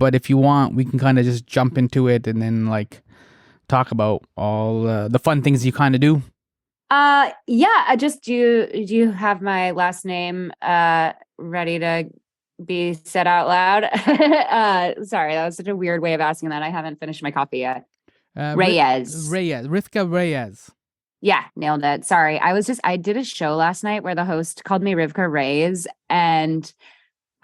but if you want, we can kind of just jump into it and then like talk about all the fun things you kind of do. Yeah, I just do you have my last name ready to be said out loud? Sorry, that was such a weird way of asking that. I haven't finished my coffee yet. Reyes. Rivkah Reyes. Yeah, nailed it. Sorry. I did a show last night where the host called me Rivkah Reyes, and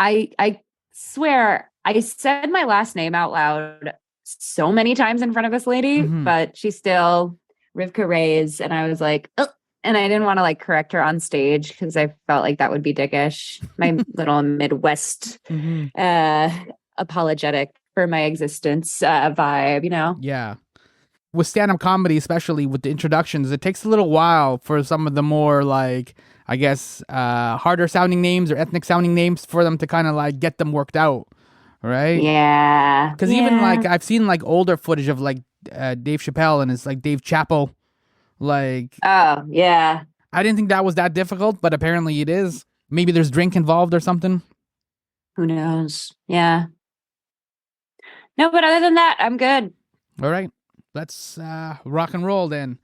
I swear I said my last name out loud so many times in front of this lady, but she still Rivkah Reyes, and I was like, oh, and I didn't want to like correct her on stage because I felt like that would be dickish. My little Midwest apologetic for my existence vibe, you know? Yeah. With stand-up comedy, especially with the introductions, it takes a little while for some of the more like, I guess, harder sounding names or ethnic sounding names for them to kind of like get them worked out, right? Yeah. Because even like I've seen like older footage of like Dave Chappelle and it's like Dave Chappell. Like, oh yeah, I didn't think that was that difficult, but apparently it is. Maybe there's drink involved or something. Who knows? Yeah. No, but other than that, I'm good. All right. Let's rock and roll then.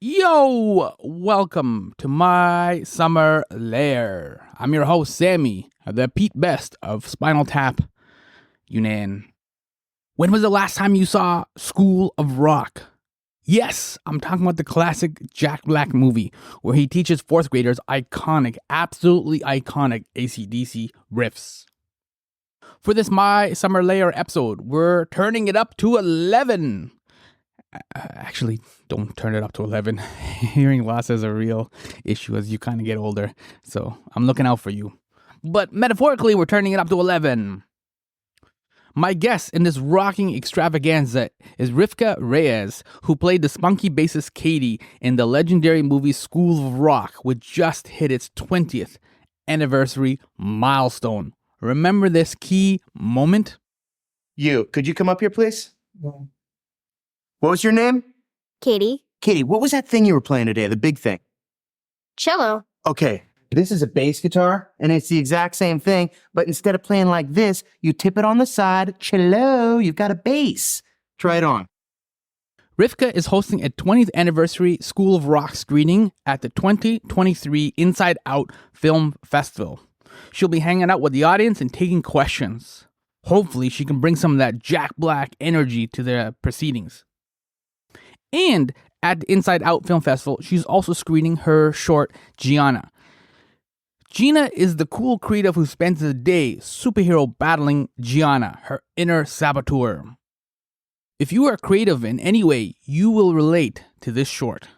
Yo, welcome to My Summer Lair. I'm your host, Sammy, the Pete Best of Spinal Tap, Younan. When was the last time you saw School of Rock? Yes, I'm talking about the classic Jack Black movie where he teaches fourth graders iconic, absolutely iconic AC/DC riffs. For this My Summer Lair episode, we're turning it up to 11. Actually, don't turn it up to 11. Hearing loss is a real issue as you kind of get older, so I'm looking out for you. But metaphorically, we're turning it up to 11. My guest in this rocking extravaganza is Rivkah Reyes, who played the spunky bassist Katie in the legendary movie School of Rock, which just hit its 20th anniversary milestone. Remember this key moment? Could you come up here, please? What was your name? Katie. Katie, what was that thing you were playing today, the big thing? Cello. Okay, this is a bass guitar, and it's the exact same thing, but instead of playing like this, you tip it on the side. Cello, you've got a bass. Try it on. Rivkah is hosting a 20th anniversary School of Rock screening at the 2023 Inside Out Film Festival. She'll be hanging out with the audience and taking questions. Hopefully, she can bring some of that Jack Black energy to the proceedings. And at the Inside Out Film Festival, she's also screening her short, Gianna. Gina is the cool creative who spends the day superhero battling Gianna, her inner saboteur. If you are creative in any way, you will relate to this short.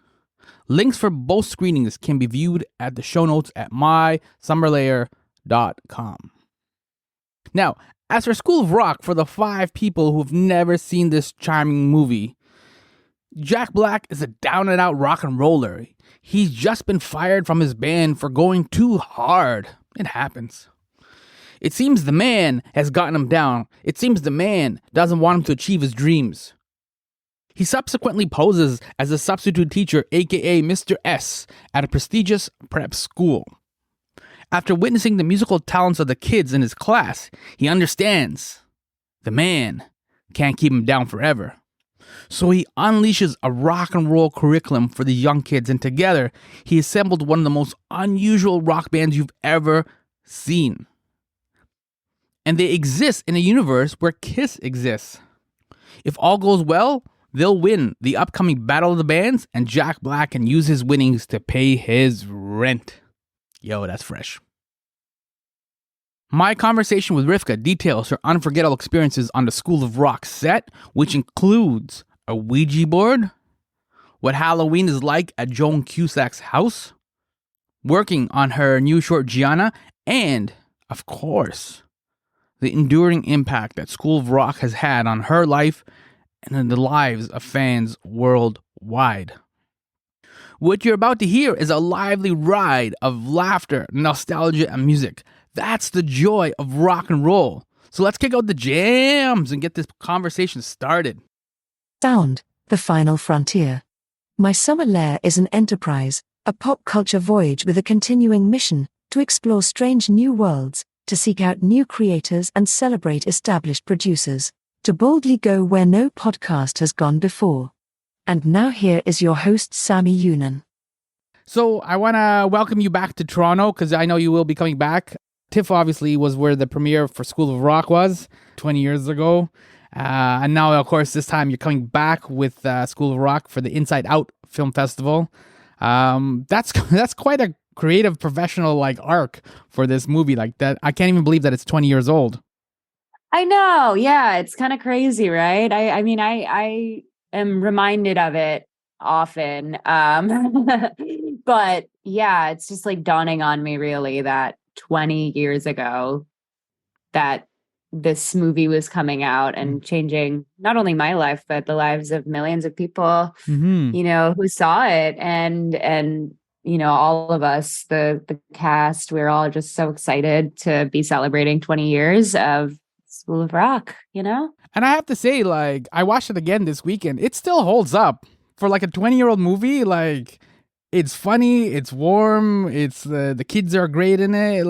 Links for both screenings can be viewed at the show notes at mysummerlair.com. Now, as for School of Rock, for the 5 people who have never seen this charming movie, Jack Black is a down-and-out rock and roller. He's just been fired from his band for going too hard. It happens. It seems the man has gotten him down. It seems the man doesn't want him to achieve his dreams. He subsequently poses as a substitute teacher, aka Mr. S, at a prestigious prep school. After witnessing the musical talents of the kids in his class, he understands the man can't keep him down forever. So he unleashes a rock and roll curriculum for the young kids, and together he assembled one of the most unusual rock bands you've ever seen. And they exist in a universe where Kiss exists. If all goes well, they'll win the upcoming Battle of the Bands, and Jack Black can use his winnings to pay his rent. Yo, that's fresh. My conversation with Rivkah details her unforgettable experiences on the School of Rock set, which includes a Ouija board, what Halloween is like at Joan Cusack's house, working on her new short Gianna, and, of course, the enduring impact that School of Rock has had on her life and in the lives of fans worldwide. What you're about to hear is a lively ride of laughter, nostalgia, and music. That's the joy of rock and roll. So let's kick out the jams and get this conversation started. Sound, the final frontier. My Summer Lair is an enterprise a pop culture voyage with a continuing mission to explore strange new worlds, to seek out new creators and celebrate established producers, to boldly go where no podcast has gone before. And now here is your host, Sammy Younan. So I want to welcome you back to Toronto because I know you will be coming back. TIFF obviously was where the premiere for School of Rock was 20 years ago. And now, of course, this time you're coming back with School of Rock for the Inside Out Film Festival. That's quite a creative, professional arc for this movie. Like that, I can't even believe that it's 20 years old. I know. Yeah, it's kind of crazy, right? I mean, I am reminded of it often. But yeah, it's just dawning on me really that 20 years ago that this movie was coming out and changing not only my life, but the lives of millions of people, who saw it. And all of us, the cast, we're all just so excited to be celebrating 20 years of School of Rock, And I have to say, I watched it again this weekend. It still holds up for a 20-year-old movie. It's funny, it's warm, it's the kids are great in it.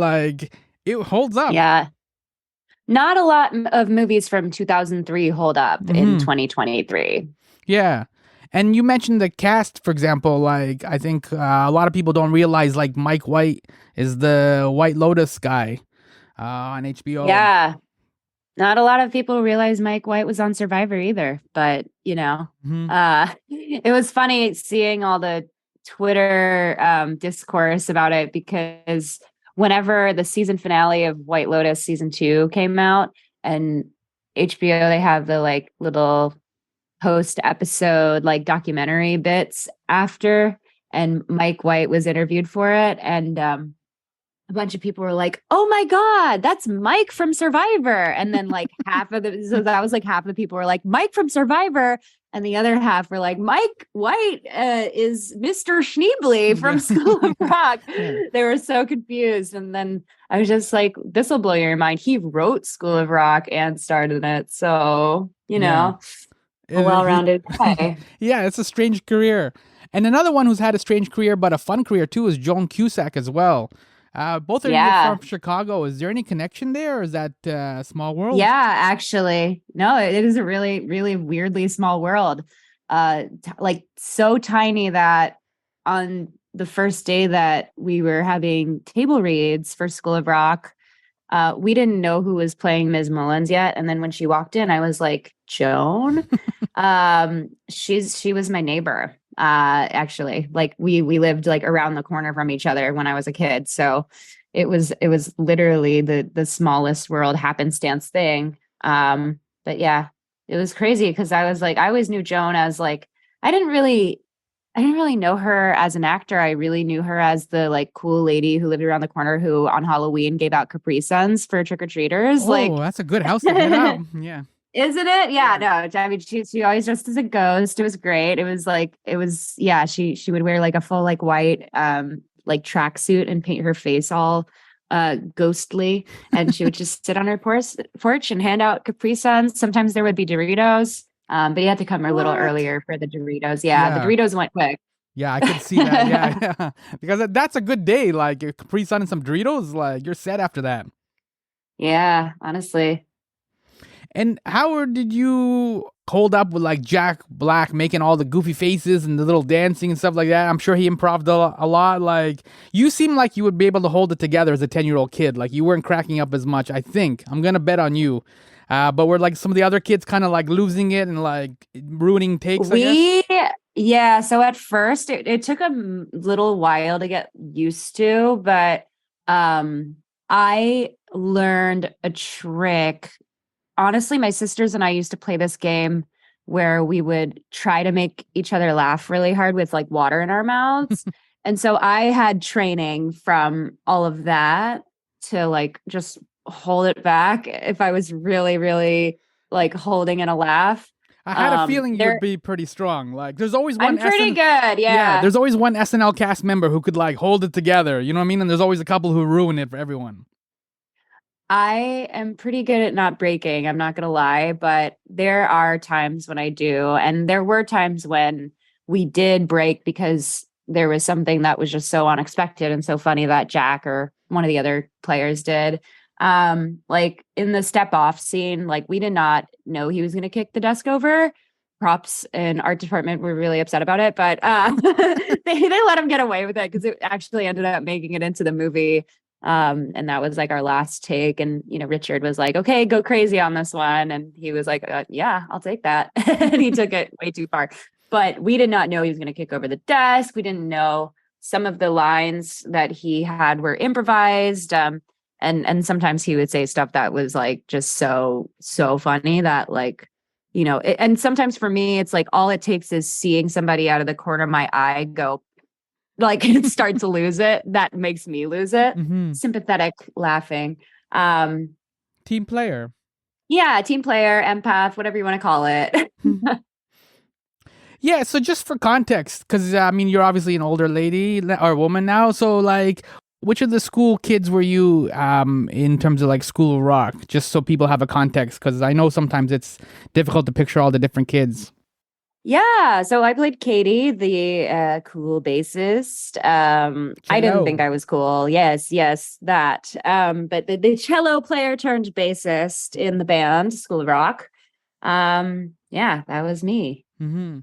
It holds up. Yeah. Not a lot of movies from 2003 hold up in 2023. Yeah. And you mentioned the cast, for example, I think a lot of people don't realize Mike White is the White Lotus guy on HBO. Yeah. Not a lot of people realize Mike White was on Survivor either, but it was funny seeing all the Twitter discourse about it because whenever the season finale of White Lotus season 2 came out and HBO, they have the little post episode documentary bits after, and Mike White was interviewed for it, and a bunch of people were like, "Oh my God, that's Mike from Survivor," and then half of the people were like, "Mike from Survivor," and the other half were like, "Mike White is Mr. Schneebly from School of Rock." They were so confused, and then I was just like, "This will blow your mind. He wrote School of Rock and starred in it, so a well-rounded guy." Yeah, it's a strange career. And another one who's had a strange career but a fun career too is Joan Cusack as well. Both of you from Chicago. Is there any connection there, or is that small world? Yeah, actually. No, it is a really, really weirdly small world. So tiny that on the first day that we were having table reads for School of Rock, we didn't know who was playing Ms. Mullins yet. And then when she walked in, I was like, "Joan?" She was my neighbor. Actually, we lived around the corner from each other when I was a kid. So it was literally the smallest world happenstance thing. But yeah, it was crazy because I always knew Joan as I didn't really know her as an actor. I really knew her as the cool lady who lived around the corner who on Halloween gave out Capri Suns for trick-or-treaters. Oh, that's a good house to get out. Yeah. Isn't it? Yeah, no. I mean, she always dressed as a ghost. It was great. It was yeah, she would wear a full white tracksuit and paint her face all ghostly, and she would just sit on her porch and hand out Capri Suns. Sometimes there would be Doritos. But you had to come a little earlier for the Doritos. Yeah, the Doritos went quick. Yeah, I could see that. Yeah. Because that's a good day. Capri Sun and some Doritos, you're set after that. Yeah, honestly. And how did you hold up with Jack Black making all the goofy faces and the little dancing and stuff like that? I'm sure he improv'd a lot. You seem like you would be able to hold it together as a 10-year-old kid. You weren't cracking up as much, I think. I'm going to bet on you. But were some of the other kids kind of losing it and ruining takes, I guess? Yeah. So at first it took a little while to get used to, but I learned a trick. Honestly, my sisters and I used to play this game where we would try to make each other laugh really hard with water in our mouths. And so I had training from all of that to just hold it back if I was really, really holding in a laugh. I had a feeling you'd be pretty strong. There's always one. I'm pretty good, yeah. There's always one SNL cast member who could hold it together. You know what I mean? And there's always a couple who ruin it for everyone. I am pretty good at not breaking. I'm not gonna lie, but there are times when I do, and there were times when we did break because there was something that was just so unexpected and so funny that Jack or one of the other players did. Like in the step off scene, like we did not know he was going to kick the desk over. Props and art department were really upset about it, but they let him get away with it because it actually ended up making it into the movie. And that was like our last take. And, Richard was like, okay, go crazy on this one. And he was like, yeah, I'll take that. And he took it way too far. But we did not know he was going to kick over the desk. We didn't know some of the lines that he had were improvised. And sometimes he would say stuff that was like just so funny that like, and sometimes for me, it's like all it takes is seeing somebody out of the corner of my eye go like start to lose it. That makes me lose it. Mm-hmm. Sympathetic laughing. Team player. Yeah, team player, empath, whatever you want to call it. Yeah, so just for context, because you're obviously an older lady or woman now. So like, which of the school kids were you in terms of like School of Rock? Just so people have a context, because I know sometimes it's difficult to picture all the different kids. Yeah, so I played Katie, the cool bassist. I didn't think I was cool. Yes, that. But the cello player turned bassist in the band School of Rock. Yeah, that was me. Mm-hmm.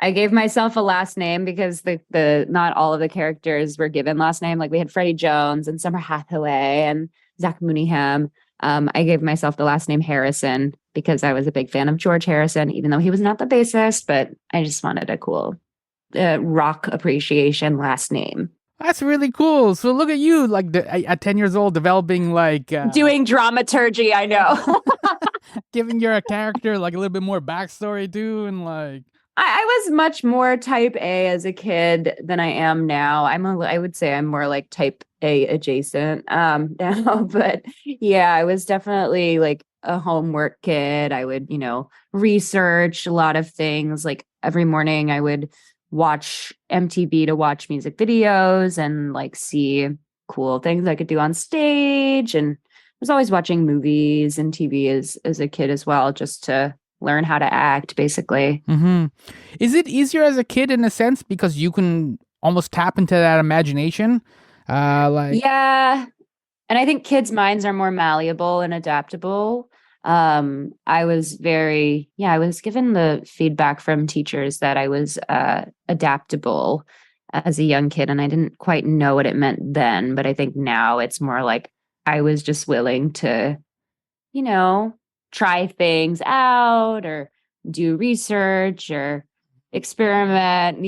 I gave myself a last name because the not all of the characters were given last name. Like we had Freddie Jones and Summer Hathaway and Zach Mooneyham. I gave myself the last name Harrison because I was a big fan of George Harrison, even though he was not the bassist, but I just wanted a cool rock appreciation last name. That's really cool. So look at you, like at 10 years old, developing like... doing dramaturgy, I know. Giving your character like a little bit more backstory too, and like... I was much more type A as a kid than I am now. I would say I'm more like type A adjacent now, but yeah, I was definitely like a homework kid. I would, research a lot of things. Like every morning I would watch MTV to watch music videos and like see cool things I could do on stage. And I was always watching movies and TV as a kid as well, just to learn how to act, basically. Mm-hmm. Is it easier as a kid in a sense because you can almost tap into that imagination? Yeah, and I think kids' minds are more malleable and adaptable. I was given the feedback from teachers that I was adaptable as a young kid, and I didn't quite know what it meant then, but I think now it's more like I was just willing to, try things out or do research or experiment,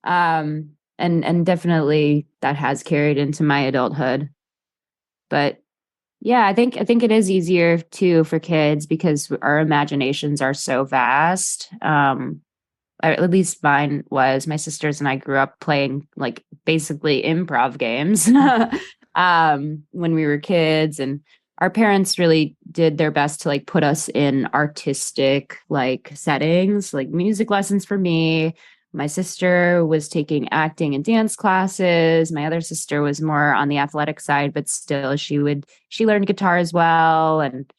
and definitely that has carried into my adulthood. But yeah, I think it is easier too for kids because our imaginations are so vast. At least mine was. My sisters and I grew up playing like basically improv games when we were kids, and our parents really did their best to like put us in artistic like settings, like music lessons for me. My sister was taking acting and dance classes. My other sister was more on the athletic side, but still she learned guitar as well. And,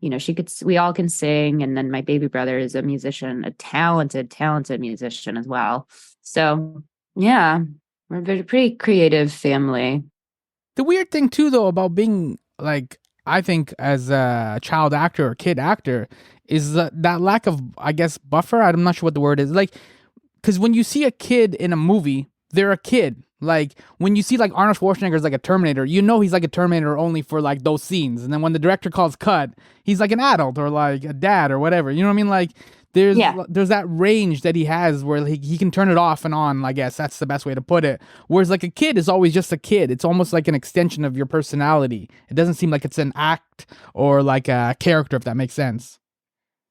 we all can sing. And then my baby brother is a musician, a talented musician as well. So yeah, we're a pretty creative family. The weird thing too, though, about being like, I think as a child actor or kid actor is that lack of, I guess, buffer. I'm not sure what the word is. Like, because when you see a kid in a movie, they're a kid. Like when you see like Arnold Schwarzenegger's like a Terminator, he's like a Terminator only for like those scenes. And then when the director calls cut, he's like an adult or like a dad or whatever. You know what I mean? Like there's that range that he has where he can turn it off and on. I guess that's the best way to put it. Whereas like a kid is always just a kid. It's almost like an extension of your personality. It doesn't seem like it's an act or like a character, if that makes sense.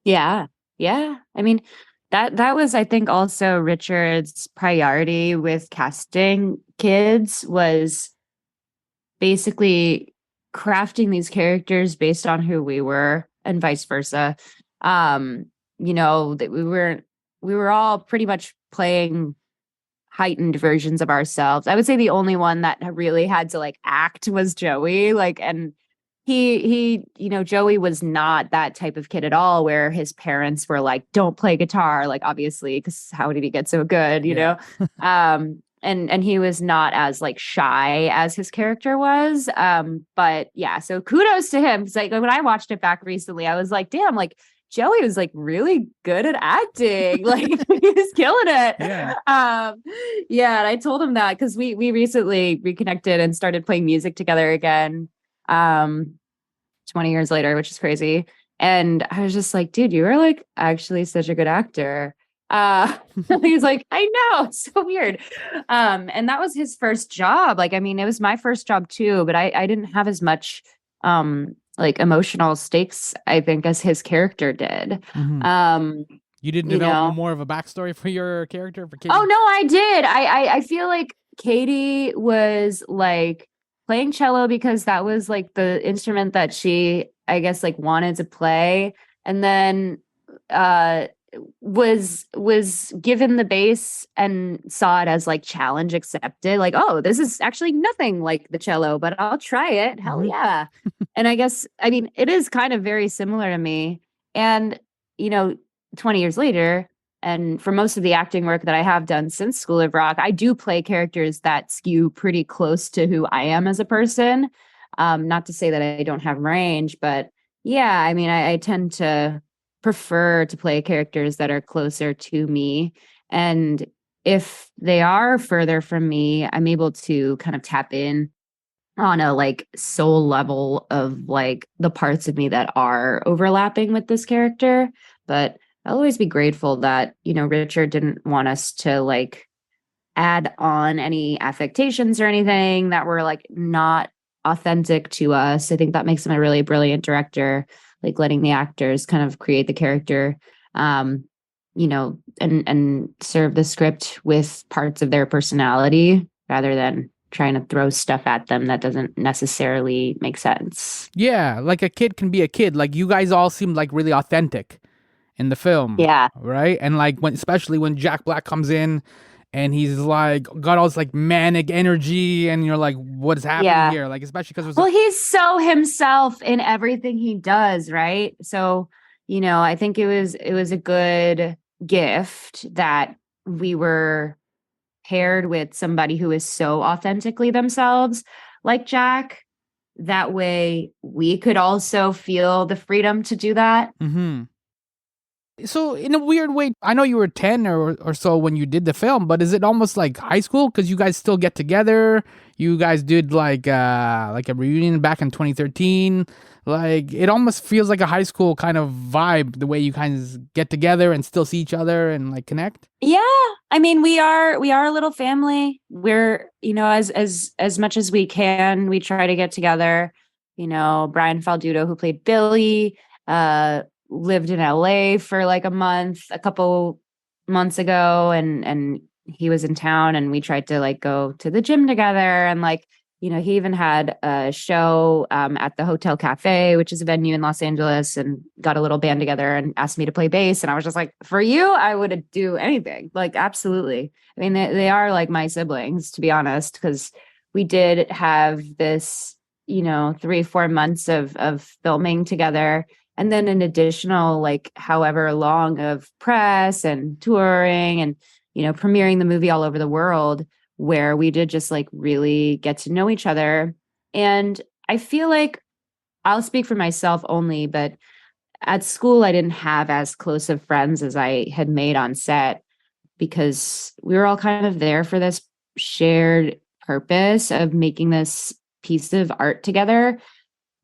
Yeah. Yeah. I mean, that was, I think, also Richard's priority with casting kids was basically crafting these characters based on who we were and vice versa. That we were all pretty much playing heightened versions of ourselves. I would say the only one that really had to like act was Joey, like, and Joey was not that type of kid at all, where his parents were like, don't play guitar, like, obviously, because how did he get so good, you know? And he was not as like shy as his character was. But yeah, so kudos to him. Because like when I watched it back recently, I was like, damn, like Joey was like really good at acting. Like he was killing it. Yeah. And I told him that because we recently reconnected and started playing music together again. 20 years later, which is crazy. And I was just like, dude, you are like actually such a good actor. He's like, I know, it's so weird. And that was his first job. Like, I mean, it was my first job too, but I didn't have as much like emotional stakes, I think, as his character did. You didn't develop more of a backstory for your character, for Katie? Oh no, I did. I feel like Katie was like playing cello because that was like the instrument that she, I guess, like wanted to play, and then was given the bass and saw it as like challenge accepted, like, oh, this is actually nothing like the cello, but I'll try it. Hell yeah. And I guess, I mean, it is kind of very similar to me. And 20 years later, and for most of the acting work that I have done since School of Rock, I do play characters that skew pretty close to who I am as a person. Not to say that I don't have range, but yeah, I mean, I tend to prefer to play characters that are closer to me. And if they are further from me, I'm able to kind of tap in on a like soul level of like the parts of me that are overlapping with this character. But I'll always be grateful that, Richard didn't want us to like add on any affectations or anything that were like not authentic to us. I think that makes him a really brilliant director, like letting the actors kind of create the character, and serve the script with parts of their personality rather than trying to throw stuff at them that doesn't necessarily make sense. Yeah, like a kid can be a kid. Like you guys all seem like really authentic in the film. Yeah. Right? And like especially when Jack Black comes in and he's like got all this like manic energy and you're like, what's happening here? Like, especially because he's so himself in everything he does, right? So, I think it was a good gift that we were paired with somebody who is so authentically themselves, like Jack. That way we could also feel the freedom to do that. So in a weird way, I know you were 10 or so when you did the film, but is it almost like high school? Because you guys still get together. You guys did like a reunion back in 2013. Like it almost feels like a high school kind of vibe, the way you kind of get together and still see each other and like connect. Yeah. I mean, we are a little family. We're, as much as we can, we try to get together. Brian Faldudo, who played Billy, lived in LA for like a couple months ago, and he was in town, and we tried to like go to the gym together, and like, he even had a show at the Hotel Cafe, which is a venue in Los Angeles, and got a little band together and asked me to play bass. And I was just like, for you, I would do anything. Like, absolutely. I mean, they are like my siblings, to be honest, because we did have this, 3-4 months of filming together. And then an additional, like, however long of press and touring and, premiering the movie all over the world, where we did just like really get to know each other. And I feel like, I'll speak for myself only, but at school, I didn't have as close of friends as I had made on set, because we were all kind of there for this shared purpose of making this piece of art together.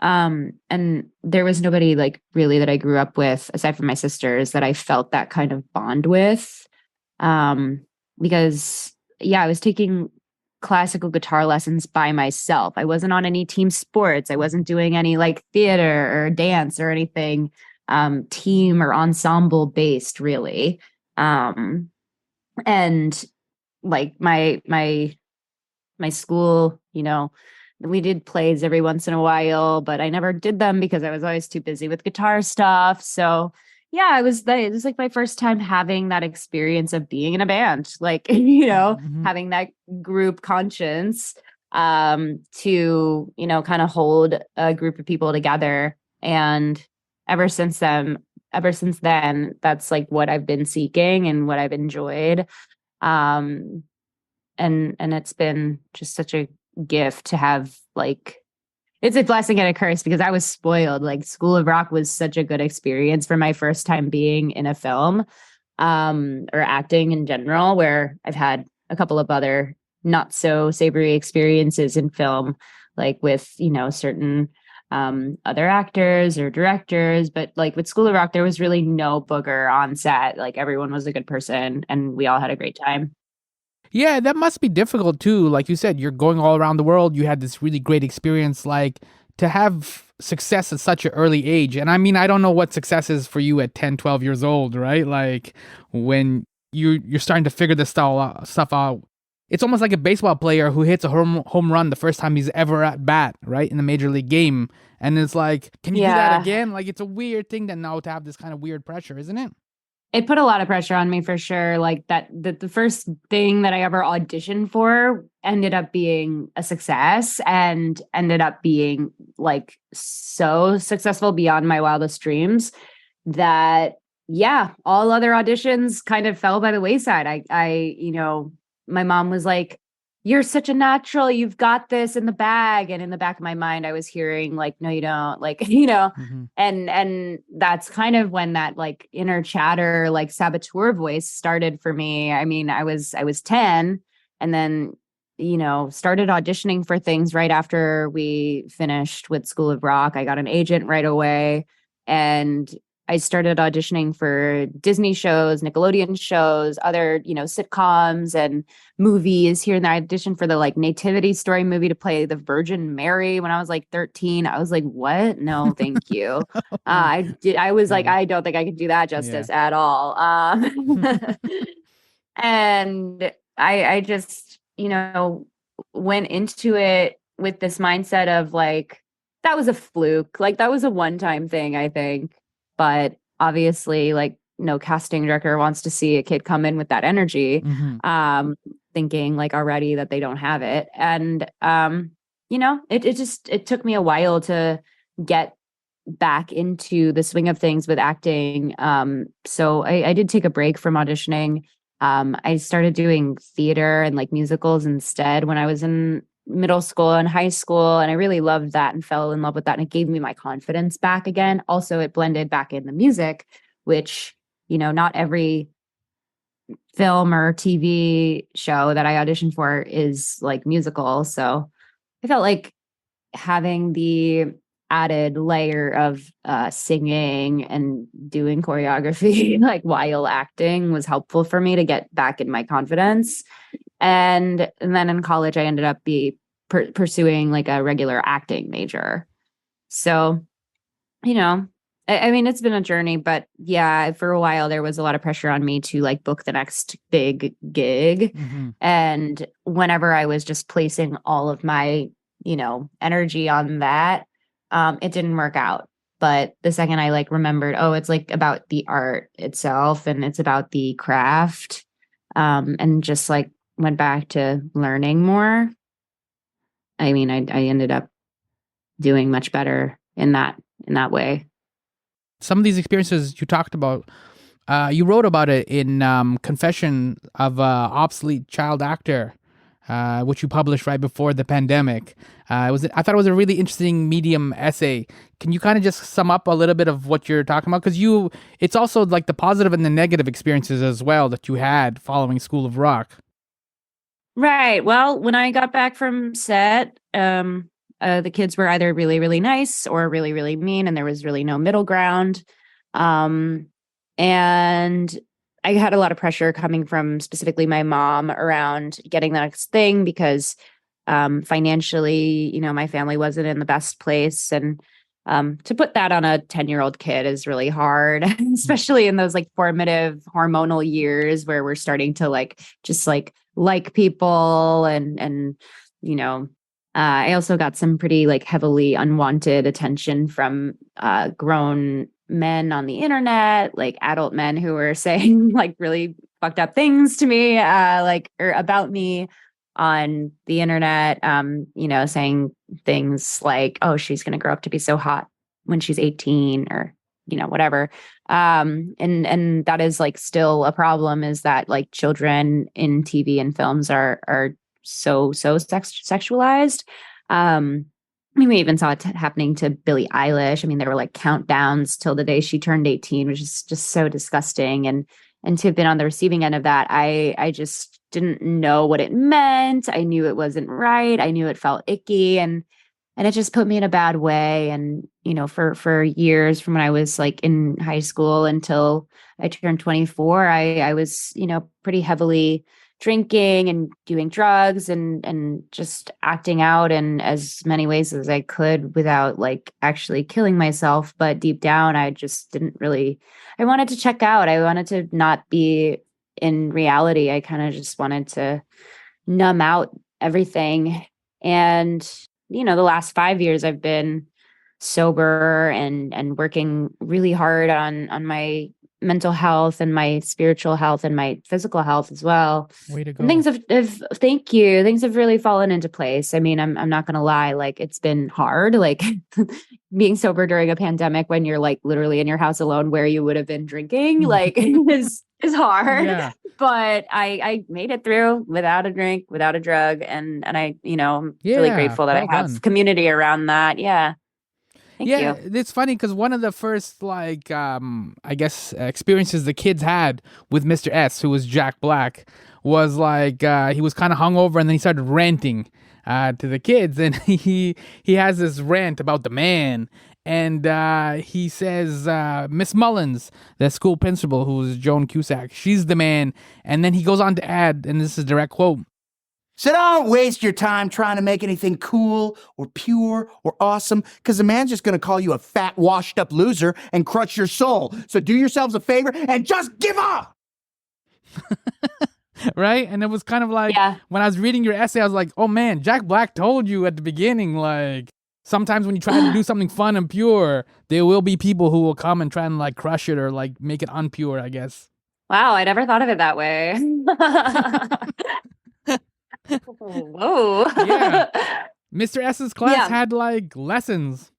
And there was nobody like really that I grew up with, aside from my sisters, that I felt that kind of bond with. Because I was taking classical guitar lessons by myself. I wasn't on any team sports. I wasn't doing any like theater or dance or anything, team or ensemble based really. And like my school, we did plays every once in a while, but I never did them because I was always too busy with guitar stuff. So yeah, it was like my first time having that experience of being in a band, like, having that group conscience. to, kind of hold a group of people together. And ever since then, that's like what I've been seeking and what I've enjoyed. And it's been just such a gift to have, like, it's a blessing and a curse because I was spoiled. Like, School of Rock was such a good experience for my first time being in a film, or acting in general, where I've had a couple of other not so savory experiences in film, like with, certain other actors or directors. But like with School of Rock, there was really no booger on set. Like, everyone was a good person and we all had a great time. Yeah, that must be difficult too. Like you said, you're going all around the world. You had this really great experience. Like, to have success at such an early age. And I mean, I don't know what success is for you at 10, 12 years old, right? Like, when you're starting to figure this stuff out. It's almost like a baseball player who hits a home run the first time he's ever at bat, right? In a major league game. And it's like, can you do that again? Like, it's a weird thing that now to have this kind of weird pressure, isn't it? It put a lot of pressure on me for sure. Like the first thing that I ever auditioned for ended up being a success and ended up being like so successful beyond my wildest dreams that, yeah, all other auditions kind of fell by the wayside. My mom was like, "You're such a natural. You've got this in the bag." And in the back of my mind, I was hearing like, "No, you don't." Like, Mm-hmm. and that's kind of when that like inner chatter, like saboteur voice started for me. I mean, I was 10 and then, started auditioning for things right after we finished with School of Rock. I got an agent right away and I started auditioning for Disney shows, Nickelodeon shows, other, sitcoms and movies here and there. I auditioned for the like Nativity Story movie to play the Virgin Mary when I was like 13. I was like, what? No, thank you. I was like, I don't think I could do that justice at all. And I just, went into it with this mindset of like, that was a fluke. Like, that was a one-time thing, I think. But obviously, like, no casting director wants to see a kid come in with that energy, Mm-hmm. thinking like already that they don't have it. And, it took me a while to get back into the swing of things with acting. So I did take a break from auditioning. I started doing theater and like musicals instead when I was in middle school and high school. And I really loved that and fell in love with that. And it gave me my confidence back again. Also, it blended back in the music, which, not every film or TV show that I auditioned for is like musical. So I felt like having the added layer of singing and doing choreography like while acting was helpful for me to get back in my confidence. And then in college, I ended up pursuing like a regular acting major. So, I mean, it's been a journey, but yeah, for a while there was a lot of pressure on me to like book the next big gig. Mm-hmm. And whenever I was just placing all of my, energy on that, it didn't work out. But the second I like remembered, oh, it's like about the art itself and it's about the craft, and just like went back to learning more. I mean, I ended up doing much better in that way. Some of these experiences you talked about, you wrote about it in Confession of an Obsolete Child Actor, which you published right before the pandemic. I thought it was a really interesting Medium essay. Can you kind of just sum up a little bit of what you're talking about? Because it's also like the positive and the negative experiences as well that you had following School of Rock. Right. Well, when I got back from set, the kids were either really, really nice or really, really mean, and there was really no middle ground. And I had a lot of pressure coming from specifically my mom around getting the next thing because financially, my family wasn't in the best place. And to put that on a 10-year-old kid is really hard, especially in those like formative hormonal years where we're starting to like people and I also got some pretty like heavily unwanted attention from grown men on the internet, like adult men who were saying like really fucked up things to me, or about me. on the internet, saying things like, oh, she's going to grow up to be so hot when she's 18 or, whatever. And that is like still a problem, is that like children in TV and films are so sexualized. We even saw it happening to Billie Eilish. I mean, there were like countdowns till the day she turned 18, which is just so disgusting. And to have been on the receiving end of that, I just didn't know what it meant. I knew it wasn't right. I knew it felt icky, and it just put me in a bad way. And, for years, from when I was like in high school until I turned 24, I was, pretty heavily drinking and doing drugs and just acting out in as many ways as I could without like actually killing myself. But deep down, I just didn't really, I wanted to check out. I wanted to not be in reality. I kind of just wanted to numb out everything. And, the last 5 years I've been sober and working really hard on my mental health and my spiritual health and my physical health as well. Way to go. And things have thank you. Things have really fallen into place. I mean, I'm not going to lie. Like, it's been hard, like being sober during a pandemic when you're like literally in your house alone where you would have been drinking, like is hard. Yeah. But I made it through without a drink, without a drug. And I'm really grateful that well I have done. community around that. Yeah. Thank you. It's funny because one of the first experiences the kids had with Mr. S, who was Jack Black, was like he was kind of hungover and then he started ranting to the kids, and he has this rant about the man, and he says Miss Mullins, the school principal, who's Joan Cusack, she's the man, and then he goes on to add, and this is a direct quote. So don't waste your time trying to make anything cool or pure or awesome, because the man's just going to call you a fat, washed-up loser and crush your soul. So do yourselves a favor and just give up! Right? And it was kind of like, when I was reading your essay, I was like, oh man, Jack Black told you at the beginning, like, sometimes when you try to do something fun and pure, there will be people who will come and try and like crush it or like make it unpure, I guess. Wow, I never thought of it that way. Whoa. Yeah. Mr. S's class had like lessons.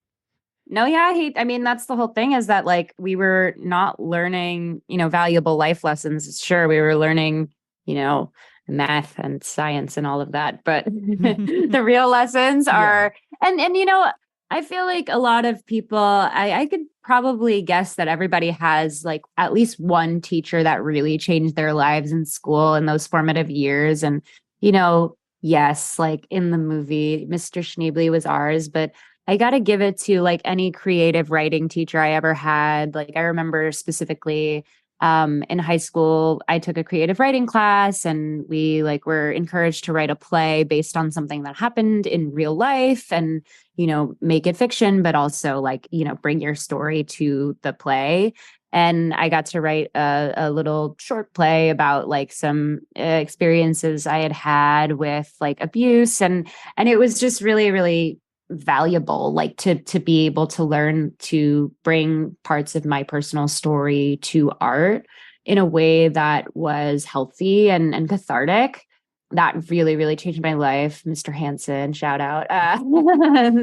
No, that's the whole thing, is that like we were not learning, valuable life lessons. Sure, we were learning, math and science and all of that, but the real lessons are, and I feel like a lot of people, I could probably guess that everybody has like at least one teacher that really changed their lives in school in those formative years. And yes, like in the movie, Mr. Schneebly was ours, but I got to give it to like any creative writing teacher I ever had. Like I remember specifically in high school, I took a creative writing class, and we like were encouraged to write a play based on something that happened in real life and, make it fiction, but also like, bring your story to the play. And I got to write a little short play about like some experiences I had with like abuse. And it was just really, really valuable, like to be able to learn to bring parts of my personal story to art in a way that was healthy and cathartic. That really, really changed my life. Mr. Hansen, shout out,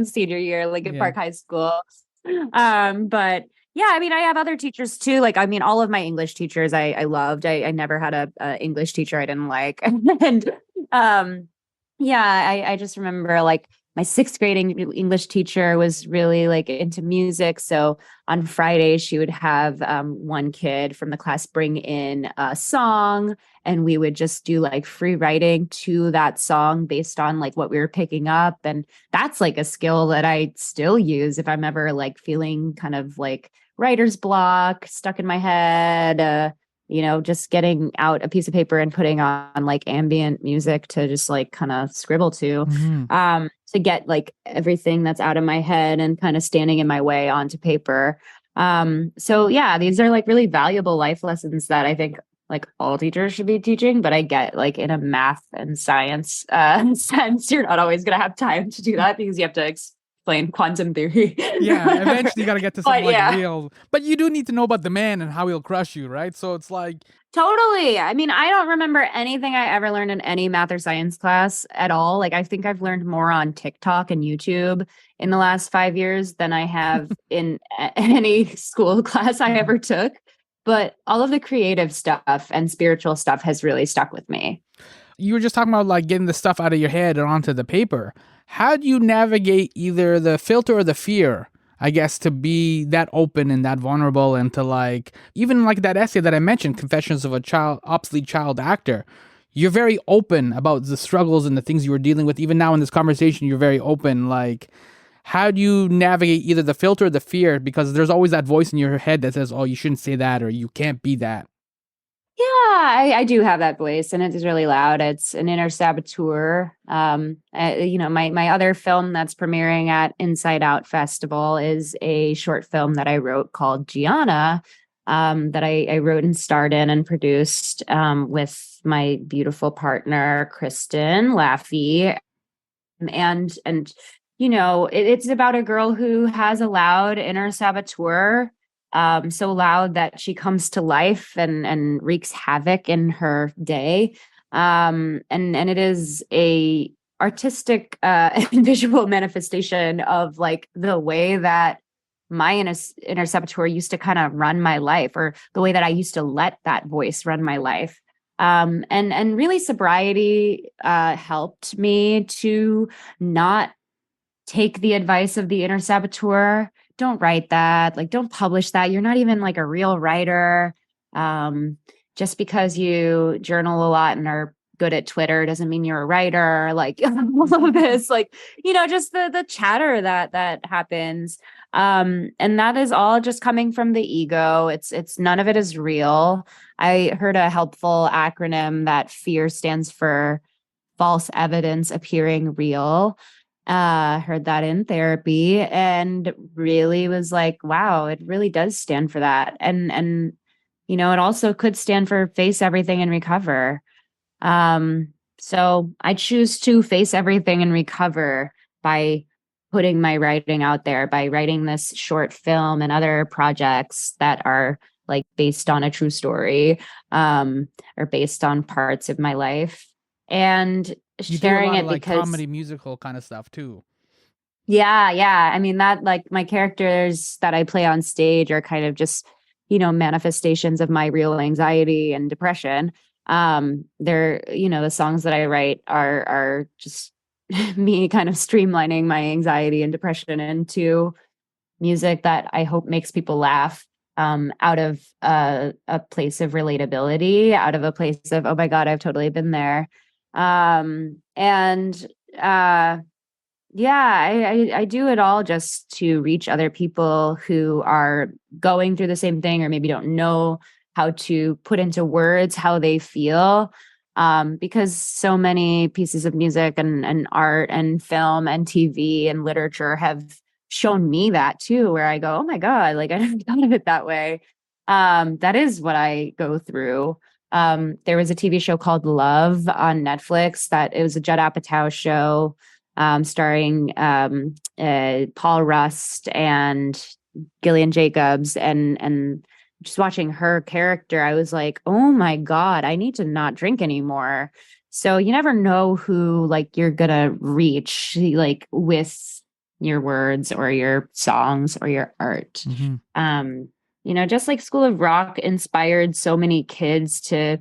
senior year, Lincoln Park High School. But yeah, I have other teachers too. Like, all of my English teachers I loved. I never had a English teacher I didn't like. And I just remember like my sixth grade English teacher was really like into music. So on Fridays, she would have one kid from the class bring in a song, and we would just do like free writing to that song based on like what we were picking up. And that's like a skill that I still use if I'm ever like feeling kind of like writer's block stuck in my head, just getting out a piece of paper and putting on like ambient music to just like kind of scribble to, to get like everything that's out of my head and kind of standing in my way onto paper. So yeah, these are like really valuable life lessons that I think like all teachers should be teaching, but I get like in a math and science sense, you're not always going to have time to do that because you have to explain quantum theory. Yeah, eventually you got to get to something But yeah. real. But you do need to know about the man and how he'll crush you, right? So it's like, Totally. I mean, I don't remember anything I ever learned in any math or science class at all. Like, I think I've learned more on TikTok and YouTube in the last 5 years than I have in any school class I ever took. But all of the creative stuff and spiritual stuff has really stuck with me. you were just talking about like getting the stuff out of your head and onto the paper. How do you navigate either the filter or the fear, I guess, to be that open and that vulnerable and to like, even like that essay that I mentioned, Confessions of a Obsolete Child Actor? You're very open about the struggles and the things you were dealing with. Even now in this conversation, you're very open. Like, how do you navigate either the filter or the fear? Because there's always that voice in your head that says, oh, you shouldn't say that or you can't be that. Yeah, I do have that voice, and it's really loud. It's an inner saboteur. My other film that's premiering at Inside Out Festival is a short film that I wrote called Gianna, that I wrote and starred in and produced with my beautiful partner Kristen Laffey, and it's about a girl who has a loud inner saboteur, so loud that she comes to life and wreaks havoc in her day. And it is a artistic and visual manifestation of like the way that my inner saboteur used to kind of run my life, or the way that I used to let that voice run my life. And really sobriety helped me to not take the advice of the inner saboteur. Don't write that. Like, don't publish that. You're not even like a real writer. Just because you journal a lot and are good at Twitter doesn't mean you're a writer. Like all of this, like, just the chatter that happens. And that is all just coming from the ego. It's none of it is real. I heard a helpful acronym that FEAR stands for false evidence appearing real. Heard that in therapy and really was like, wow, it really does stand for that. And it also could stand for face everything and recover. So I choose to face everything and recover by putting my writing out there, by writing this short film and other projects that are like based on a true story, or based on parts of my life, and You sharing do a lot it of, like, because comedy musical kind of stuff too. yeah. I mean, that, like, my characters that I play on stage are kind of just, manifestations of my real anxiety and depression. They're, the songs that I write are just me kind of streamlining my anxiety and depression into music that I hope makes people laugh, out of a place of relatability, out of a place of, oh my God, I've totally been there. And I do it all just to reach other people who are going through the same thing, or maybe don't know how to put into words how they feel. Because so many pieces of music and art and film and TV and literature have shown me that too, where I go, oh my God, like I never thought of it that way. That is what I go through. There was a TV show called Love on Netflix that it was a Judd Apatow show, starring Paul Rust and Gillian Jacobs, and just watching her character, I was like, oh my God, I need to not drink anymore. So you never know who like you're gonna reach, like with your words or your songs or your art. Just like School of Rock inspired so many kids to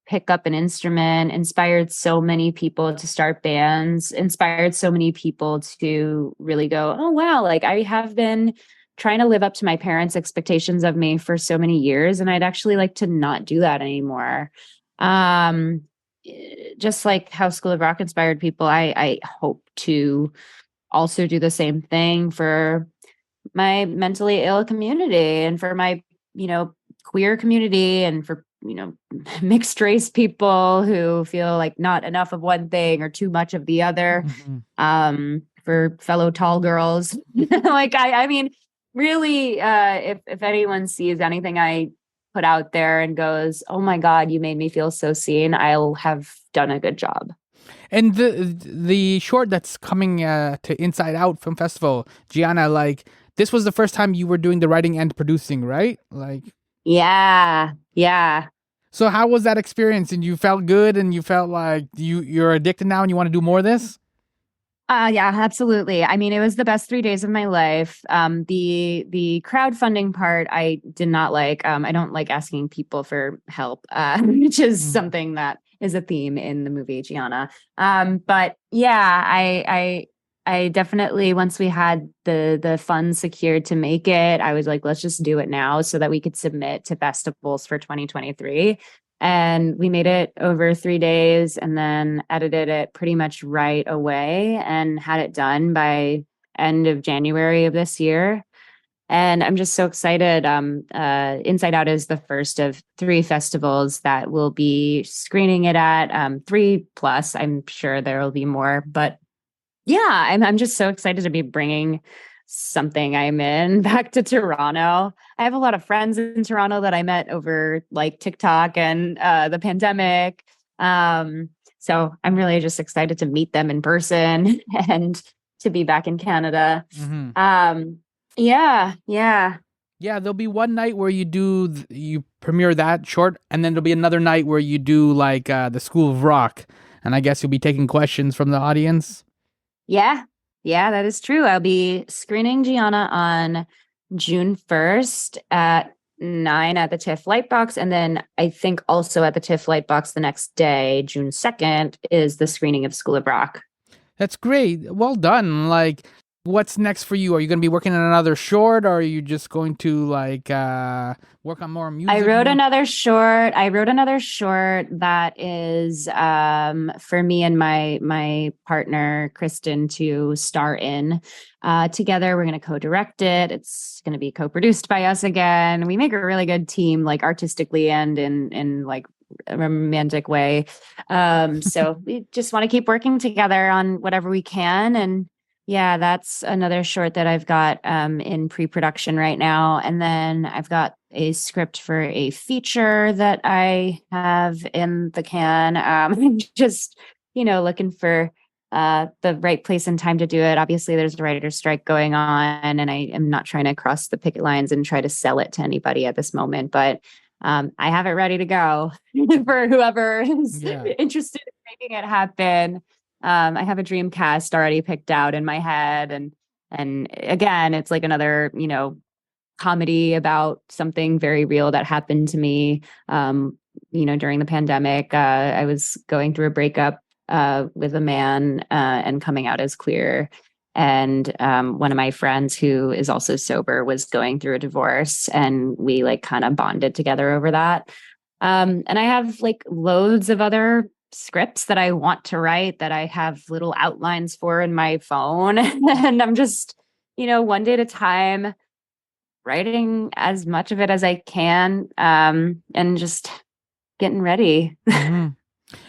pick up an instrument, inspired so many people to start bands, inspired so many people to really go, oh, wow, like I have been trying to live up to my parents' expectations of me for so many years, and I'd actually like to not do that anymore. Just like how School of Rock inspired people, I hope to also do the same thing for my mentally ill community and for my, queer community, and for, mixed race people who feel like not enough of one thing or too much of the other. For fellow tall girls. Like, I mean, really, if anyone sees anything I put out there and goes, oh my God, you made me feel so seen, I'll have done a good job. And the short that's coming to Inside Out Film Festival, Gianna, like this was the first time you were doing the writing and producing, right? Like, Yeah. Yeah. so how was that experience? And you felt good, and you felt like you're addicted now, and you want to do more of this? Yeah, absolutely. I mean, it was the best 3 days of my life. The crowdfunding part I did not like. I don't like asking people for help, which is something that is a theme in the movie Gianna. But yeah, I definitely, once we had the funds secured to make it, I was like, let's just do it now so that we could submit to festivals for 2023. And we made it over 3 days and then edited it pretty much right away and had it done by end of January of this year. And I'm just so excited. Inside Out is the first of 3 festivals that we'll be screening it at, 3 plus. I'm sure there will be more, but yeah, I'm just so excited to be bringing something I'm in back to Toronto. I have a lot of friends in Toronto that I met over like TikTok and the pandemic. So I'm really just excited to meet them in person and to be back in Canada. Yeah. Yeah, there'll be one night where you premiere that short, and then there'll be another night where you do like the School of Rock, and I guess you'll be taking questions from the audience. Yeah, that is true. I'll be screening Gianna on June 1st at 9 at the TIFF Lightbox. And then I think also at the TIFF Lightbox the next day, June 2nd, is the screening of School of Rock. That's great. Well done. Like, what's next for you? Are you going to be working on another short, or are you just going to like work on more music? I wrote another short that is for me and my partner Kristen to star in together. We're going to co-direct it. It's going to be co-produced by us again. We make a really good team, like artistically and in like a romantic way. So we just want to keep working together on whatever we can. And yeah, that's another short that I've got in pre-production right now. And then I've got a script for a feature that I have in the can. Just, looking for the right place and time to do it. Obviously, there's a writer's strike going on, and I am not trying to cross the picket lines and try to sell it to anybody at this moment. But I have it ready to go for whoever is interested in making it happen. I have a dream cast already picked out in my head. And again, it's like another, comedy about something very real that happened to me, during the pandemic. I was going through a breakup with a man and coming out as queer. And one of my friends who is also sober was going through a divorce, and we like kind of bonded together over that. And I have like loads of other scripts that I want to write that I have little outlines for in my phone. And I'm just, one day at a time, writing as much of it as I can, and just getting ready.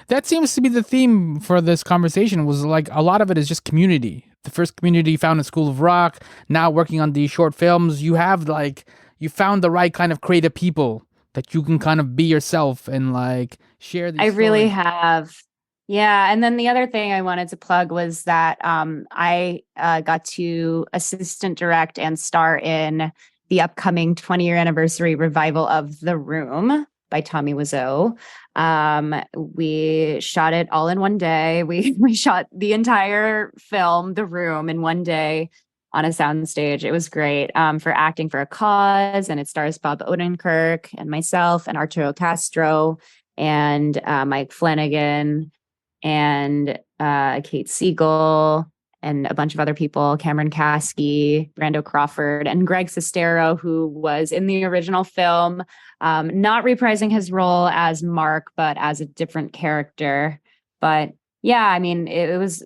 That seems to be the theme for this conversation, was like a lot of it is just community. The first community found in School of Rock, now working on these short films. You found the right kind of creative people that you can kind of be yourself and like share these I really stories. have. Yeah. And then the other thing I wanted to plug was that I got to assistant direct and star in the upcoming 20-year anniversary revival of The Room by Tommy Wiseau. We shot it all in one day. We shot the entire film, The Room, in one day on a soundstage. It was great for Acting for a Cause, and it stars Bob Odenkirk and myself and Arturo Castro and Mike Flanagan and Kate Siegel and a bunch of other people, Cameron Kasky, Brando Crawford, and Greg Sestero, who was in the original film, not reprising his role as Mark, but as a different character. But yeah, I mean,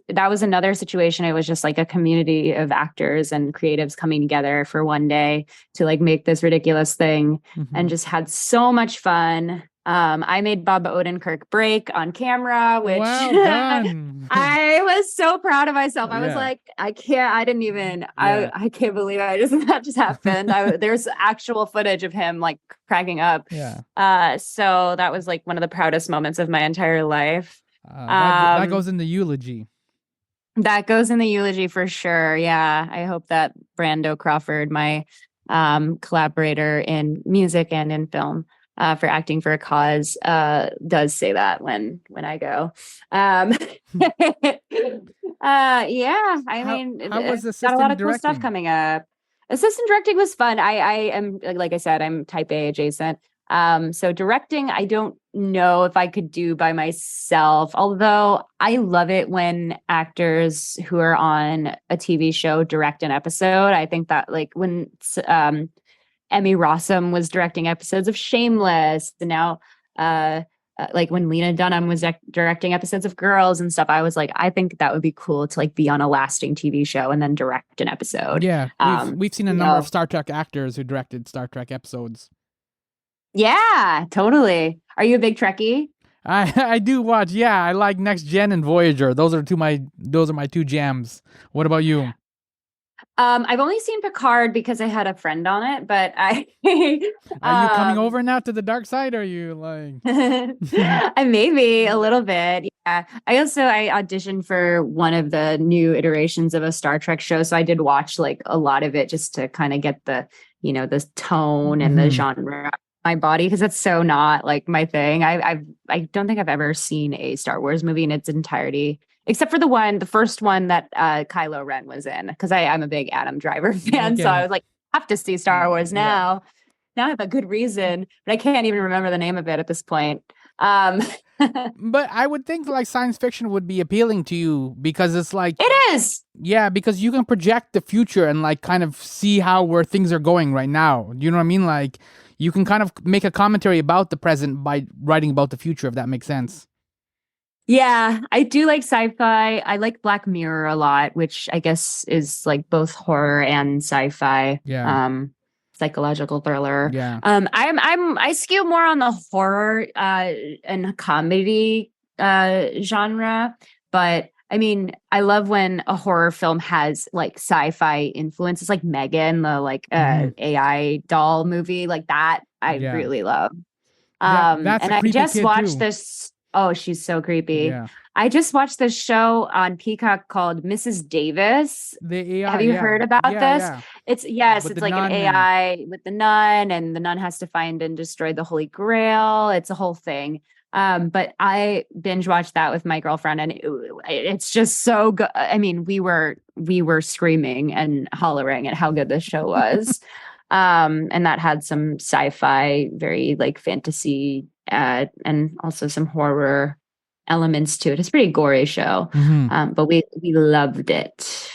that was another situation. It was just like a community of actors and creatives coming together for one day to like make this ridiculous thing, and just had so much fun. I made Bob Odenkirk break on camera, which well done. I was so proud of myself. I was like, I can't believe that just happened. There's actual footage of him like cracking up. Yeah. So that was like one of the proudest moments of my entire life. That goes in the eulogy. That goes in the eulogy for sure. Yeah. I hope that Brando Crawford, my collaborator in music and in film, for acting for a cause, does say that when I go. Yeah. I mean, how was it's got a lot assistant of cool stuff directing? coming up. Assistant directing was fun. I am, like I said, I'm type A adjacent. So directing, I don't know if I could do by myself, although I love it when actors who are on a TV show direct an episode. I think that like when Emmy Rossum was directing episodes of Shameless, and now like when Lena Dunham was directing episodes of Girls and stuff, I was like, I think that would be cool to like be on a lasting TV show and then direct an episode. Yeah, we've seen a number of Star Trek actors who directed Star Trek episodes. Yeah, totally. Are you a big Trekkie? I do watch. Yeah, I like Next Gen and Voyager. Those are my two jams. What about you? I've only seen Picard because I had a friend on it, but I Are you coming over now to the dark side? Or are you like maybe a little bit. Yeah. I auditioned for one of the new iterations of a Star Trek show. So I did watch like a lot of it just to kind of get the, the tone and the genre my body, because it's so not like my thing. I don't think I've ever seen a Star Wars movie in its entirety, except for the first one that Kylo Ren was in, because I'm a big Adam Driver fan. Okay. So I was like, have to see Star Wars now. Yeah. Now I have a good reason, but I can't even remember the name of it at this point. But I would think like science fiction would be appealing to you because it's like it is. Yeah, because you can project the future and like kind of see where things are going right now. You know what I mean? Like you can kind of make a commentary about the present by writing about the future, if that makes sense. Yeah, I do like sci-fi. I like Black Mirror a lot, which I guess is like both horror and sci-fi. Yeah. Psychological thriller. Yeah. I skew more on the horror and comedy genre, but I mean, I love when a horror film has like sci-fi influence. It's like Megan, the like AI doll movie, like that. I really love. That's and a I creepy just kid watched too. this. Oh, she's so creepy. Yeah. I just watched this show on Peacock called Mrs. Davis. The AI. Have you heard about this? Yeah. It's With like an AI with the nun, and the nun has to find and destroy the Holy Grail. It's a whole thing. But I binge watched that with my girlfriend, and it's just so good. I mean, we were screaming and hollering at how good this show was. And that had some sci-fi, very like fantasy, and also some horror elements to it. It's a pretty gory show. But we loved it.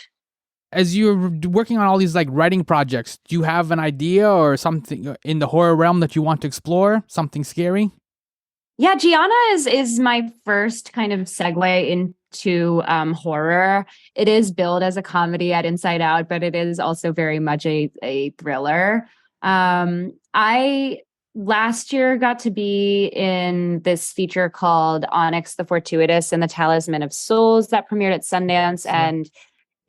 As you're working on all these like writing projects, do you have an idea or something in the horror realm that you want to explore? Something scary? Yeah, Gianna is my first kind of segue into horror. It is billed as a comedy at Inside Out, but it is also very much a thriller. I last year got to be in this feature called Onyx the Fortuitous and the Talisman of Souls that premiered at Sundance, and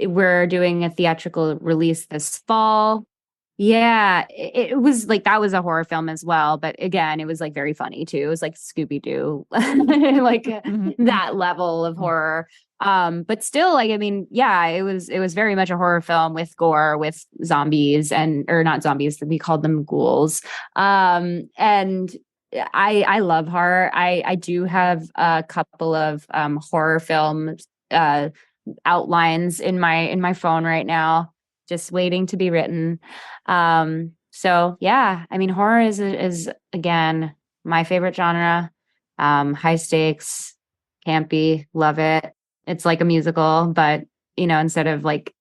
we're doing a theatrical release this fall. Yeah, it was like, that was a horror film as well, but again, it was like very funny too. It was like Scooby-Doo, like that level of horror. But still, like, I mean, yeah, it was very much a horror film with gore, with zombies, or not zombies, we called them ghouls. And I love horror. I do have a couple of horror films outlines in my phone right now, just waiting to be written. So yeah, I mean, horror is again my favorite genre. High stakes, campy, love it. It's like a musical, but instead of like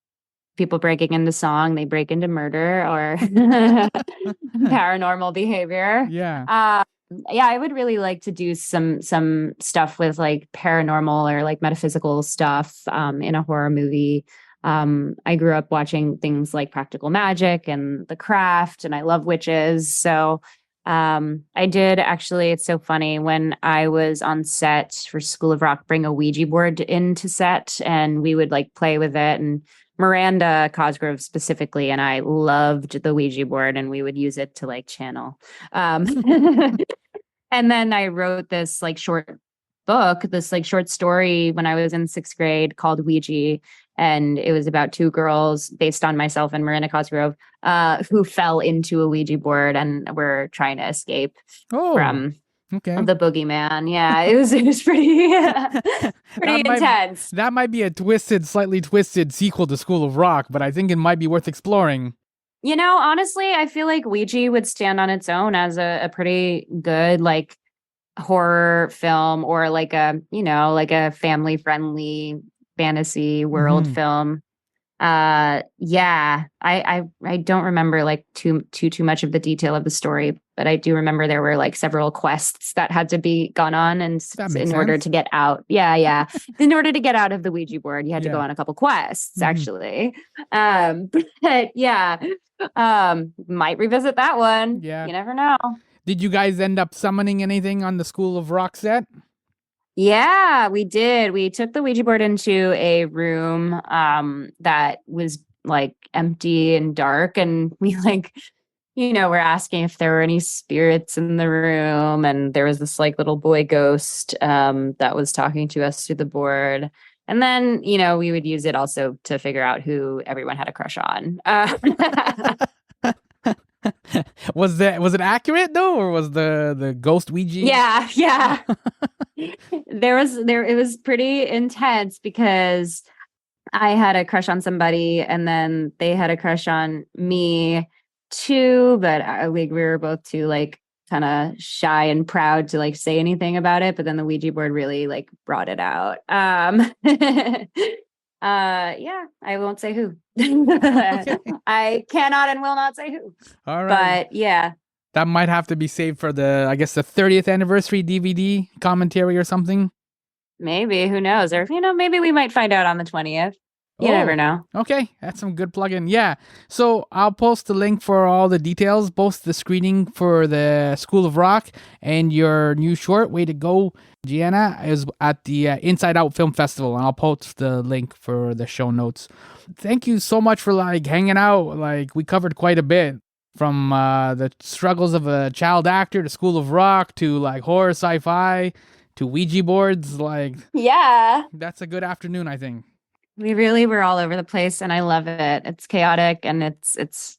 people breaking into song, they break into murder or paranormal behavior. Yeah. Yeah, I would really like to do some stuff with like paranormal or like metaphysical stuff in a horror movie. I grew up watching things like Practical Magic and The Craft, and I love witches. So I did actually, it's so funny, when I was on set for School of Rock, bring a Ouija board into set, and we would like play with it. And Miranda Cosgrove specifically, and I loved the Ouija board, and we would use it to like channel. And then I wrote this like short book, this like short story when I was in 6th grade called Ouija. And it was about 2 girls based on myself and Marina Cosgrove who fell into a Ouija board and were trying to escape from okay. the boogeyman. Yeah, it was pretty pretty intense. That might be a slightly twisted sequel to School of Rock, but I think it might be worth exploring. You know, honestly, I feel like Ouija would stand on its own as a pretty good like horror film, or like a, you know, like a family friendly fantasy world film. Yeah, I don't remember like too much of the detail of the story, but I do remember there were like several quests that had to be gone on, and in order to get out. Yeah. In order to get out of the Ouija board, you had to go on a couple quests actually. But yeah, might revisit that one. Yeah. You never know. Did you guys end up summoning anything on the School of Rock set? Yeah, we did. We took the Ouija board into a room that was like empty and dark, and we like, you know, we're asking if there were any spirits in the room, and there was this like little boy ghost that was talking to us through the board. And then, you know, we would use it also to figure out who everyone had a crush on. Was it accurate though, or was the ghost Ouija? Yeah. It was pretty intense because I had a crush on somebody, and then they had a crush on me too, but we were both too like kind of shy and proud to like say anything about it. But then the Ouija board really like brought it out. Yeah, I won't say who. Okay. I cannot and will not say who. All right. But yeah. That might have to be saved for the 30th anniversary DVD commentary or something. Maybe, who knows? Or, you know, maybe we might find out on the 20th. You never know. Okay, that's some good plug-in. Yeah, so I'll post the link for all the details, both the screening for the School of Rock and your new short, Way to Go, Gianna, is at the Inside Out Film Festival, and I'll post the link for the show notes. Thank you so much for like hanging out. Like, we covered quite a bit, from the struggles of a child actor to School of Rock to like horror sci-fi to Ouija boards. Like, yeah, that's a good afternoon, I think. We really were all over the place, and I love it. It's chaotic, and it's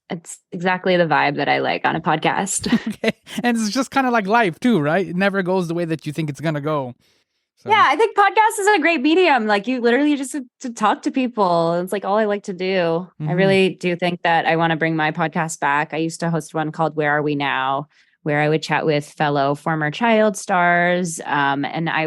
exactly the vibe that I like on a podcast. Okay. And it's just kind of like life too, right? It never goes the way that you think it's going to go. So. Yeah, I think podcast is a great medium. Like, you literally just to talk to people. It's like all I like to do. Mm-hmm. I really do think that I want to bring my podcast back. I used to host one called Where Are We Now?, where I would chat with fellow former child stars. And I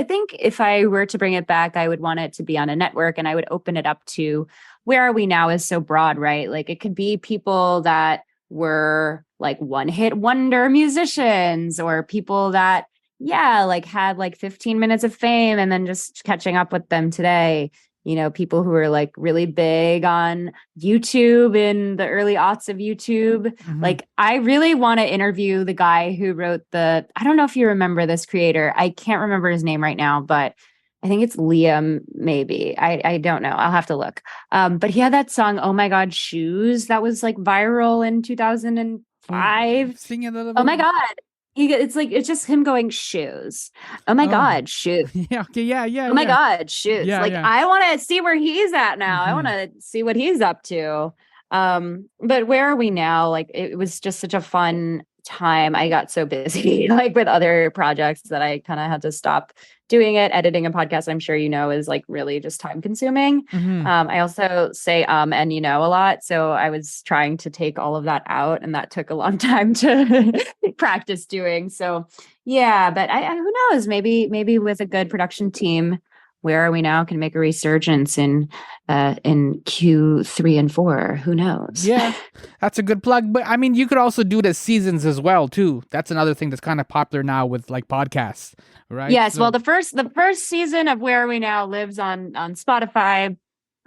think if I were to bring it back, I would want it to be on a network, and I would open it up to Where Are We Now is so broad, right? Like, it could be people that were like one-hit wonder musicians, or people that, yeah, like had like 15 minutes of fame and then just catching up with them today. You know, people who are like really big on YouTube in the early aughts of YouTube. Mm-hmm. Like, I really want to interview the guy who wrote I don't know if you remember this creator. I can't remember his name right now, but I think it's Liam, maybe. I don't know. I'll have to look. But he had that song, Oh My God, Shoes, that was like viral in 2005. Sing it a little bit. Oh my God. It's just him going, shoes. Oh my God, shoes. Yeah. Okay. Yeah. Oh my God, shoes. Yeah, like, yeah. I want to see where he's at now. Mm-hmm. I want to see what he's up to. But Where Are We Now? Like, it was just such a fun time. I got so busy like with other projects that I kind of had to stop doing it. Editing a podcast, I'm sure you know, is like really just time consuming. Mm-hmm. I also say and you know a lot, so I was trying to take all of that out, and that took a long time to practice doing. So yeah, but I who knows, maybe with a good production team, Where Are We Now can make a resurgence in Q3 and 4. Who knows? Yeah, that's a good plug. But I mean, you could also do the seasons as well too. That's another thing that's kind of popular now with like podcasts, right? Yes. So, Well, the first season of Where Are We Now lives on Spotify,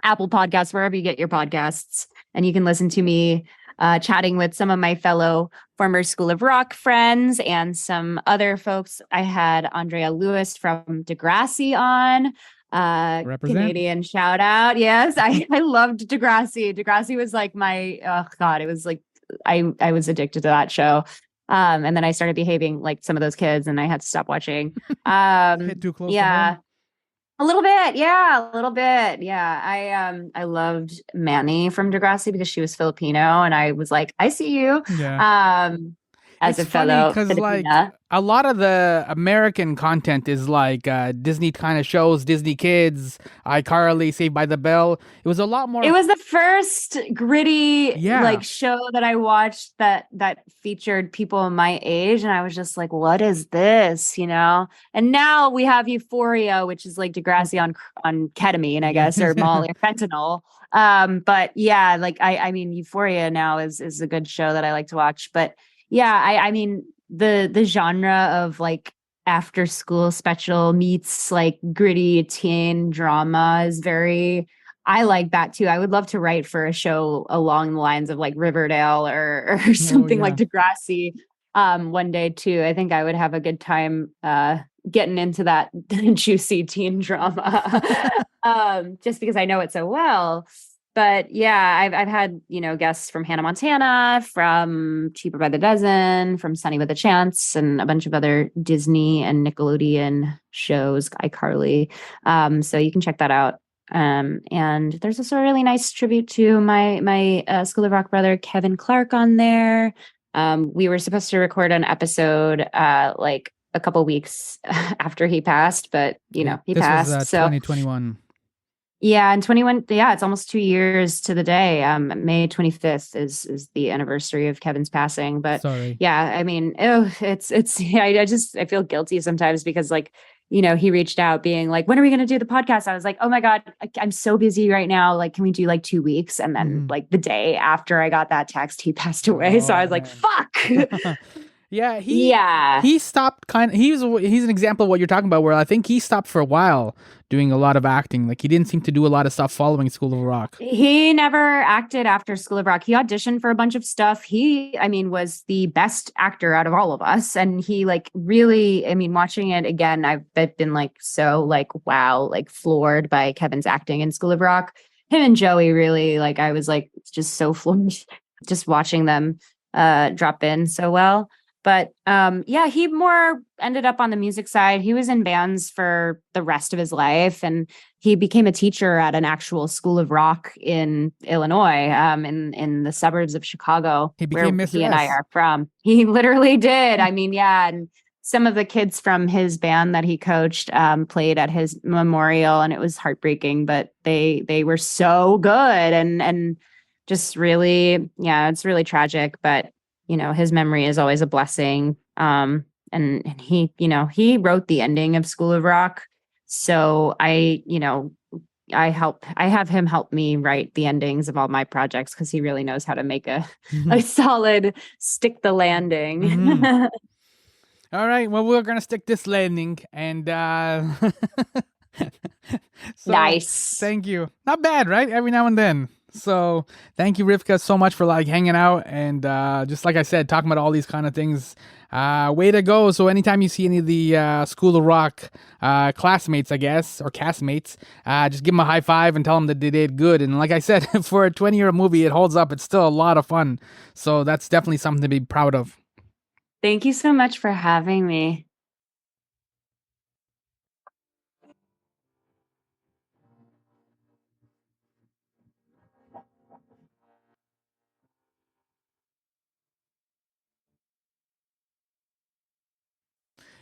Apple Podcasts, wherever you get your podcasts, and you can listen to me chatting with some of my fellow former School of Rock friends and some other folks. I had Andrea Lewis from Degrassi on. Represent. Canadian shout out. Yes, I loved Degrassi. Degrassi was like my, oh God, it was like, I was addicted to that show. And then I started behaving like some of those kids and I had to stop watching. Hit too close to Yeah. home? A little bit. Yeah. A little bit. Yeah. I loved Manny from Degrassi because she was Filipino and I was like, I see you. Yeah. As It's a funny fellow because like Filipina. a lot of the American content is like Disney kind of shows, Disney Kids, iCarly, Saved by the Bell. It was a lot more. It was the first gritty Yeah. like show that I watched that featured people my age, and I was just like, "What is this?" You know. And now we have Euphoria, which is like Degrassi on ketamine, I guess, or Molly or fentanyl. But yeah, like I mean, Euphoria now is a good show that I like to watch. But yeah, I mean the genre of like after school special meets like gritty teen drama is very. I like that too. I would love to write for a show along the lines of like Riverdale or something like Degrassi one day too. I think I would have a good time getting into that juicy teen drama just because I know it so well. But yeah, I've had, guests from Hannah Montana, from Cheaper by the Dozen, from Sunny with a Chance, and a bunch of other Disney and Nickelodeon shows, iCarly. So you can check that out. And there's also a really nice tribute to my School of Rock brother, Kevin Clark, on there. We were supposed to record an episode like a couple weeks after he passed, but he passed. Was, so 2021. Yeah, and 21. Yeah, it's almost 2 years to the day. May 25th is the anniversary of Kevin's passing. But Sorry. yeah, I mean, it's yeah, I feel guilty sometimes because like, he reached out being like, when are we going to do the podcast? I was like, oh my God, I'm so busy right now. Like, can we do like 2 weeks? And then like the day after I got that text, he passed away. So I was like, fuck. Yeah, he stopped he's an example of what you're talking about, where I think he stopped for a while doing a lot of acting. Like he didn't seem to do a lot of stuff following School of Rock. He never acted after School of Rock. He auditioned for a bunch of stuff. He, was the best actor out of all of us. And he like really, watching it again, I've been like so like wow, like floored by Kevin's acting in School of Rock. Him and Joey really, like I was like just so floored just watching them drop in so well. But yeah, he more ended up on the music side. He was in bands for the rest of his life, and he became a teacher at an actual School of Rock in Illinois, in the suburbs of Chicago, He became where Mr. he and I S. are from. He literally did. I mean, yeah, and some of the kids from his band that he coached played at his memorial, and it was heartbreaking. But they were so good, and just really, yeah, it's really tragic, but. His memory is always a blessing. And he wrote the ending of School of Rock. So I have him help me write the endings of all my projects because he really knows how to make a solid stick the landing. Mm-hmm. All right. Well, we're going to stick this landing and, so, nice. Thank you. Not bad, right? Every now and then. So thank you, Rivkah, so much for like hanging out and just like I said, talking about all these kind of things. Way to go. So anytime you see any of the School of Rock classmates, I guess, or castmates, just give them a high five and tell them that they did good. And like I said, for a 20-year movie, it holds up. It's still a lot of fun. So that's definitely something to be proud of. Thank you so much for having me.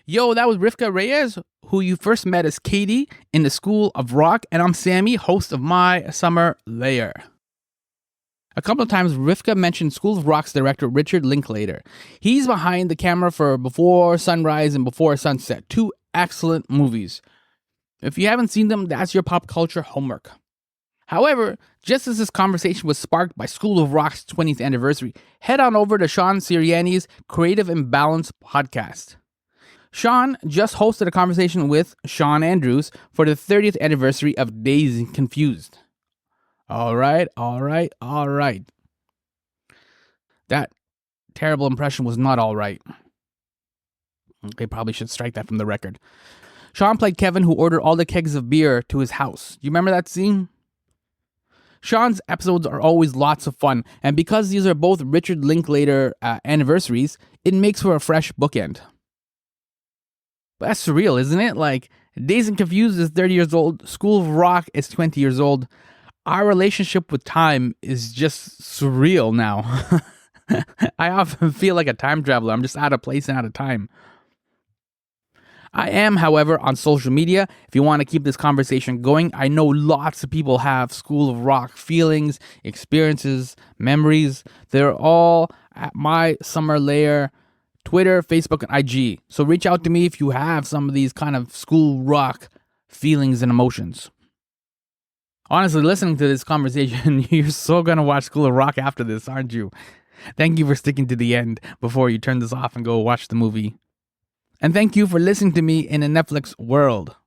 Yo, that was Rivkah Reyes, who you first met as Katie in the School of Rock, and I'm Sammy, host of My Summer Lair. A couple of times, Rivkah mentioned School of Rock's director, Richard Linklater. He's behind the camera for Before Sunrise and Before Sunset, 2 excellent movies. If you haven't seen them, that's your pop culture homework. However, just as this conversation was sparked by School of Rock's 20th anniversary, head on over to Sean Sirianni's Creative Imbalance podcast. Sean just hosted a conversation with Sean Andrews for the 30th anniversary of Dazed and Confused. All right. That terrible impression was not all right. They probably should strike that from the record. Sean played Kevin, who ordered all the kegs of beer to his house. You remember that scene? Sean's episodes are always lots of fun, and because these are both Richard Linklater anniversaries, it makes for a fresh bookend. But that's surreal, isn't it? Like, Dazed and Confused is 30 years old, School of Rock is 20 years old. Our relationship with time is just surreal now. I often feel like a time traveler. I'm just out of place and out of time. I am, however, on social media. If you want to keep this conversation going, I know lots of people have School of Rock feelings, experiences, memories. They're all at My Summer Lair, Twitter, Facebook, and IG. So reach out to me if you have some of these kind of School Rock feelings and emotions. Honestly, listening to this conversation, you're so going to watch School of Rock after this, aren't you? Thank you for sticking to the end before you turn this off and go watch the movie. And thank you for listening to me in a Netflix world.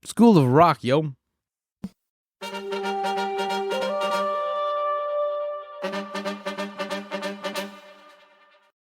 School of Rock, yo.